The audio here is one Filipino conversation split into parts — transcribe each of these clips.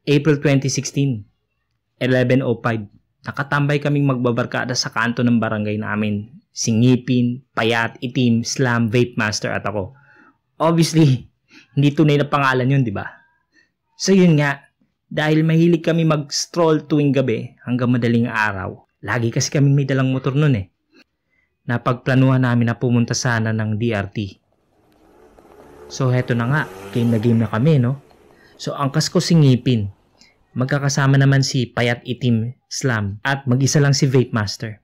April 2016, 11:05. Nakatambay kaming magbabarkada sa kanto ng barangay namin. Si Ngipin, Payat, Itim, Slam, Vape Master at ako. Obviously, hindi tunay na pangalan yun, di ba? So yun nga, dahil mahilig kami mag-stroll tuwing gabi hanggang madaling araw. Lagi kasi kami may dalang motor nun eh. Napagplanuhan namin na pumunta sana ng DRT. So heto na nga, game na kami no? So angkas ko si Ngipin. Magkakasama naman si Payat, Itim, Slam at mag-isa lang si Vape Master.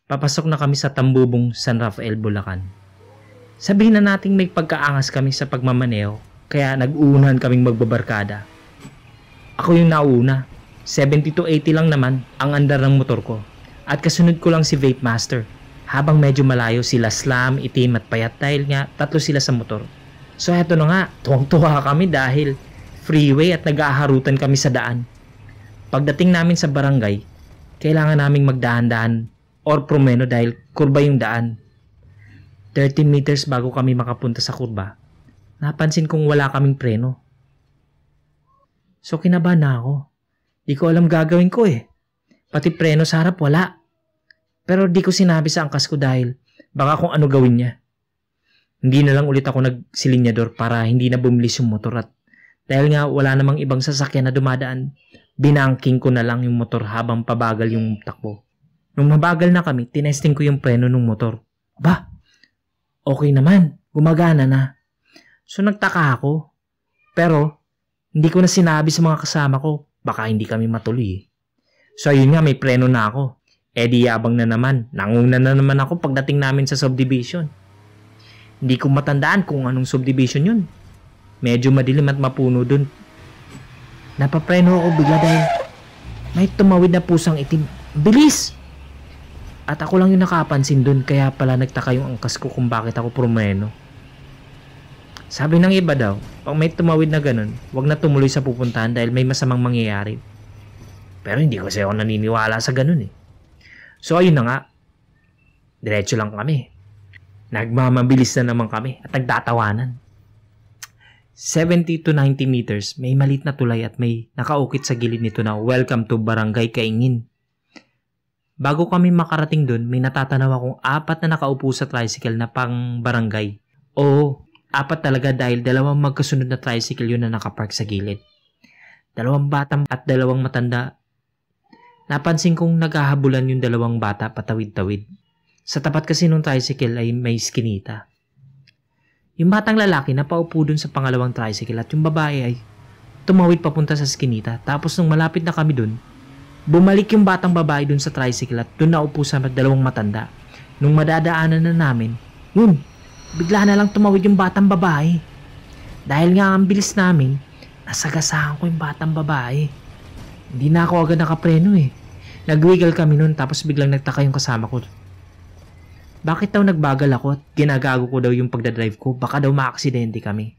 Papasok na kami sa Tambubong, San Rafael, Bulacan. Sabihin na nating may pagkaangas kami sa pagmamaneo kaya nag-uunahan kaming magbabarkada. Ako yung nauna, 70 to 80 lang naman ang andar ng motor ko at kasunod ko lang si Vape Master habang medyo malayo sila Slam, Itim at Payat dahil nga tatlo sila sa motor. So heto na nga, tuwang-tuwa kami dahil freeway at nag-aaharutan kami sa daan. Pagdating namin sa barangay, kailangan naming magdahan-dahan or promeno dahil kurba yung daan. 30 meters bago kami makapunta sa kurba, napansin kong wala kaming preno. So kinabahan na ako. Di ko alam gagawin ko eh. Pati preno sa harap wala. Pero di ko sinabi sa angkas ko dahil baka kung ano gawin niya. Hindi na lang ulit ako nagsilinyador para hindi na bumilis yung motor at dahil nga wala namang ibang sasakyan na dumadaan, binangking ko na lang yung motor habang pabagal yung takbo. Nung mabagal na kami, tinesting ko yung preno ng motor. Ba, okay naman, gumagana na. So nagtaka ako. Pero hindi ko na sinabi sa mga kasama ko, baka hindi kami matuloy. So ayun nga, may preno na ako. Di yabang na naman, nanguna na naman ako pagdating namin sa subdivision. Hindi ko matandaan kung anong subdivision yun. Medyo madilim at mapuno dun. Napapreno ako bigla dahil may tumawid na pusang itim. Bilis! At ako lang yung nakapansin dun kaya pala nagtaka yung angkas ko kung bakit ako promeno. Sabi ng iba daw, pag may tumawid na ganun, wag na tumuloy sa pupuntahan dahil may masamang mangyayari. Pero hindi kasi ako naniniwala sa ganun eh. So ayun na nga, diretso lang kami. Nagmamabilis na naman kami at nagtatawanan. 70 to 90 meters, may malit na tulay at may nakaukit sa gilid nito na welcome to Barangay Kaingin. Bago kami makarating dun, may natatanaw akong 4 na nakaupo sa tricycle na pang barangay. Oo, 4 talaga dahil 2 magkasunod na tricycle yun na nakapark sa gilid. 2 bata at 2 matanda. Napansin kong naghahabulan yung 2 bata patawid-tawid. Sa tapat kasi nung tricycle ay may skinita. Yung batang lalaki na paupo dun sa pangalawang tricycle at yung babae ay tumawid papunta sa skinita. Tapos nung malapit na kami dun, bumalik yung batang babae dun sa tricycle at dun naupo sa 2 matanda. Nung madadaanan na namin, yun, bigla na lang tumawid yung batang babae. Dahil nga ang bilis namin, nasagasahan ko yung batang babae. Hindi na ako agad nakapreno eh. Nagwiggle kami nun tapos biglang nagtaka yung kasama ko. Bakit daw nagbagal ako at ginagago ko daw yung pagdadrive ko? Baka daw maaksidente kami.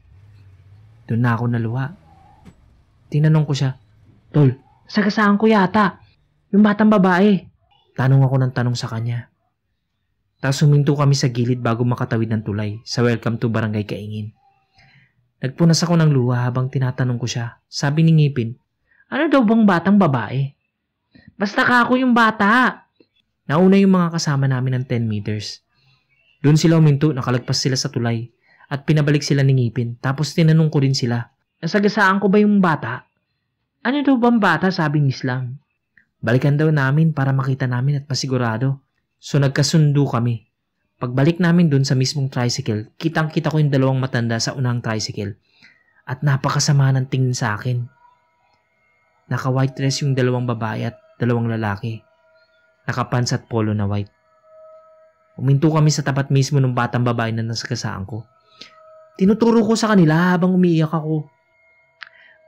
Doon na ako naluha. Tinanong ko siya, Tol, sagasaan ko yata. Yung batang babae. Tanong ako ng tanong sa kanya. Tapos huminto kami sa gilid bago makatawid ng tulay sa welcome to Barangay Kaingin. Nagpunas ako ng luha habang tinatanong ko siya. Sabi ni Ngipin, ano daw bang batang babae? Basta ka ako yung bata. Nauna yung mga kasama namin ng 10 meters. Doon sila uminto, nakalagpas sila sa tulay at pinabalik sila ni Ngipin. Tapos tinanong ko din sila, nasagasaan ko ba yung bata? Ano daw bang bata? Sabi ni Islam. Balikan daw namin para makita namin at masigurado. So nagkasundo kami. Pagbalik namin doon sa mismong tricycle, kitang-kita ko yung 2 matanda sa unang tricycle. At napakasama ng tingin sa akin. Naka-white dress yung 2 babae at 2 lalaki. Nakapants at polo na white. Uminto kami sa tapat mismo ng batang babae na nasagasaan ko. Tinuturo ko sa kanila habang umiiyak ako.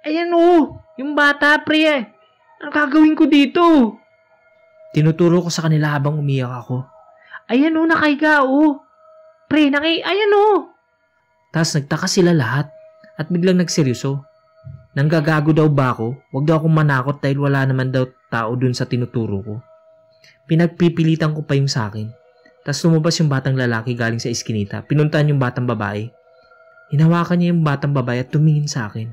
Ayan o, yung bata pre. Ano gagawin ko dito? Tinuturo ko sa kanila habang umiiyak ako. Ayan o, nakahiga o. Pre, ayan o. Tapos nagtaka sila lahat at biglang nagseryoso. Nanggagago daw ba ako? Huwag daw akong manakot dahil wala naman daw tao dun sa tinuturo ko. Pinagpipilitan ko pa yung sa akin. Tapos lumabas yung batang lalaki galing sa iskinita. Pinuntahan yung batang babae. Hinawakan niya yung batang babae at tumingin sa akin.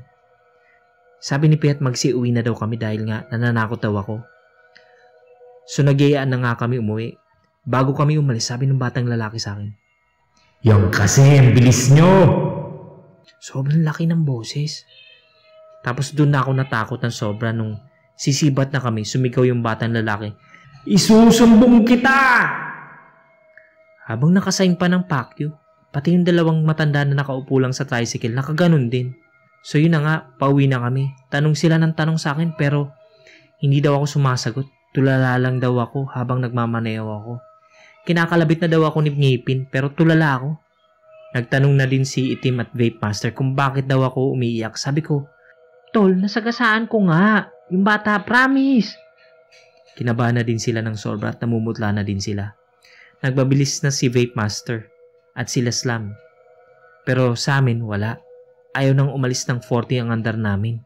Sabi ni Piat magsiuwi na daw kami dahil nga nananakot daw ako. So nagyayaan na nga kami umuwi. Bago kami umalis, sabi ng batang lalaki sa akin, "Yung kasi, ang bilis nyo!" Sobrang laki ng boses. Tapos doon na ako natakot ng sobra nung sisibat na kami, sumigaw yung batang lalaki, "Isusumbong kita!" Habang nakasign pa ng pakyo, pati yung dalawang matanda na nakaupo lang sa tricycle, nakaganon din. So yun na nga, pauwi na kami. Tanong sila ng tanong sa akin pero hindi daw ako sumasagot. Tulala lang daw ako habang nagmamaneho ako. Kinakalabit na daw ako ni Ngipin pero tulala ako. Nagtanong na din si Itim at Vape Master kung bakit daw ako umiiyak. Sabi ko, "Tol, nasagasaan ko nga. Yung bata, promise." Kinabahan na din sila ng sobra at namumutla na din sila. Nagbabilis na si Vape Master at sila Slam. Pero sa amin, wala. Ayaw nang umalis ng 40 ang andar namin.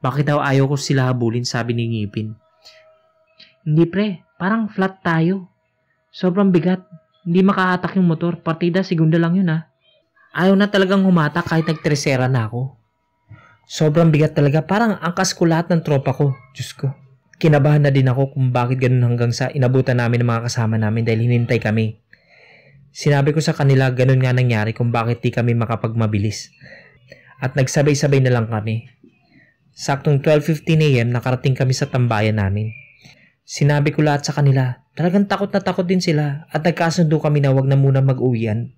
Bakit daw ayaw ko sila habulin, sabi ni Ngipin. "Hindi pre, parang flat tayo. Sobrang bigat. Hindi makahatak yung motor. Partida, segunda lang yun ha." Ayaw na talagang humatak kahit nagtresera na ako. Sobrang bigat talaga. Parang angkas ko lahat ng tropa ko. Diyos ko. Kinabahan na din ako kung bakit ganun hanggang sa inabutan namin ng mga kasama namin dahil hinintay kami. Sinabi ko sa kanila ganun nga nangyari kung bakit di kami makapagmabilis. At nagsabay-sabay na lang kami. Saktong 12:15 AM nakarating kami sa tambayan namin. Sinabi ko lahat sa kanila. Talagang takot na takot din sila at nagkasundo kami na wag na muna mag-uwian.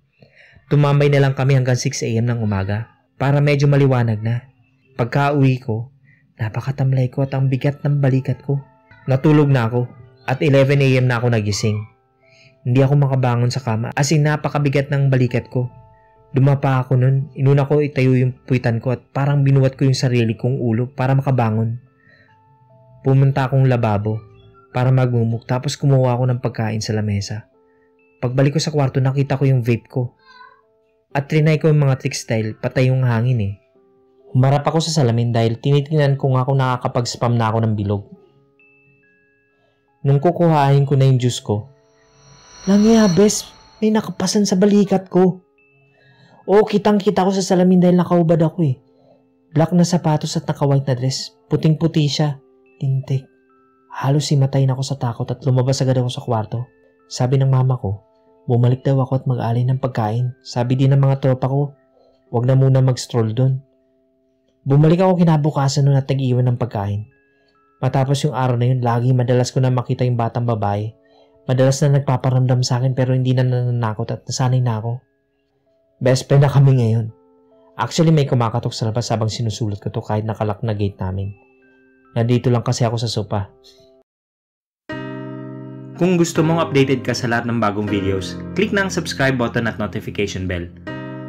Tumambay na lang kami hanggang 6 AM ng umaga para medyo maliwanag na. Pagka-uwi ko, napakatamlay ko at ang bigat ng balikat ko. Natulog na ako at 11 AM na ako nagising. Hindi ako makabangon sa kama as in napakabigat ng balikat ko. Dumapa ako nun, inuna ko itayo yung puwitan ko at parang binuwat ko yung sarili kong ulo para makabangon. Pumunta akong lababo para magmumuk tapos kumuha ako ng pagkain sa lamesa. Pagbalik ko sa kwarto nakita ko yung vape ko. At trinay ko yung mga tricks dahil patay yung hangin eh. Humarap ako sa salamin dahil tinitingnan ko nga kung nakakapag-spam na ako ng bilog. Nung kukuhain ko na yung juice ko, nangyabes, may nakapasan sa balikat ko. Oo, kitang-kita ko sa salamin dahil nakaubad ako eh. Black na sapatos at naka-white na dress. Puting-puti siya. Lintik. Halos himatayin ako sa takot at lumabas agad ako sa kwarto. Sabi ng mama ko, bumalik daw ako at mag-alay ng pagkain. Sabi din ng mga tropa ko, wag na muna mag-stroll doon. Bumalik ako kinabukasan noon at nag-iwan ng pagkain. Matapos yung araw na yun, lagi madalas ko na makita yung batang babae. Madalas na nagpaparamdam sa akin pero hindi na nananakot at nasanay na ako. Best friend na kami ngayon. Actually may kumakatok sa labas habang sinusulat ko to kahit nakalak na gate namin. Nandito lang kasi ako sa sopa. Kung gusto mong updated ka sa lahat ng bagong videos, click na ang subscribe button at notification bell.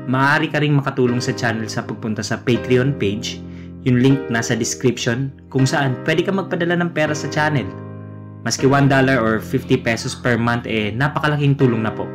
Maaari ka ring makatulong sa channel sa pagpunta sa Patreon page, yung link nasa description kung saan pwede ka magpadala ng pera sa channel. Maski $1 or 50 pesos per month napakalaking tulong na po.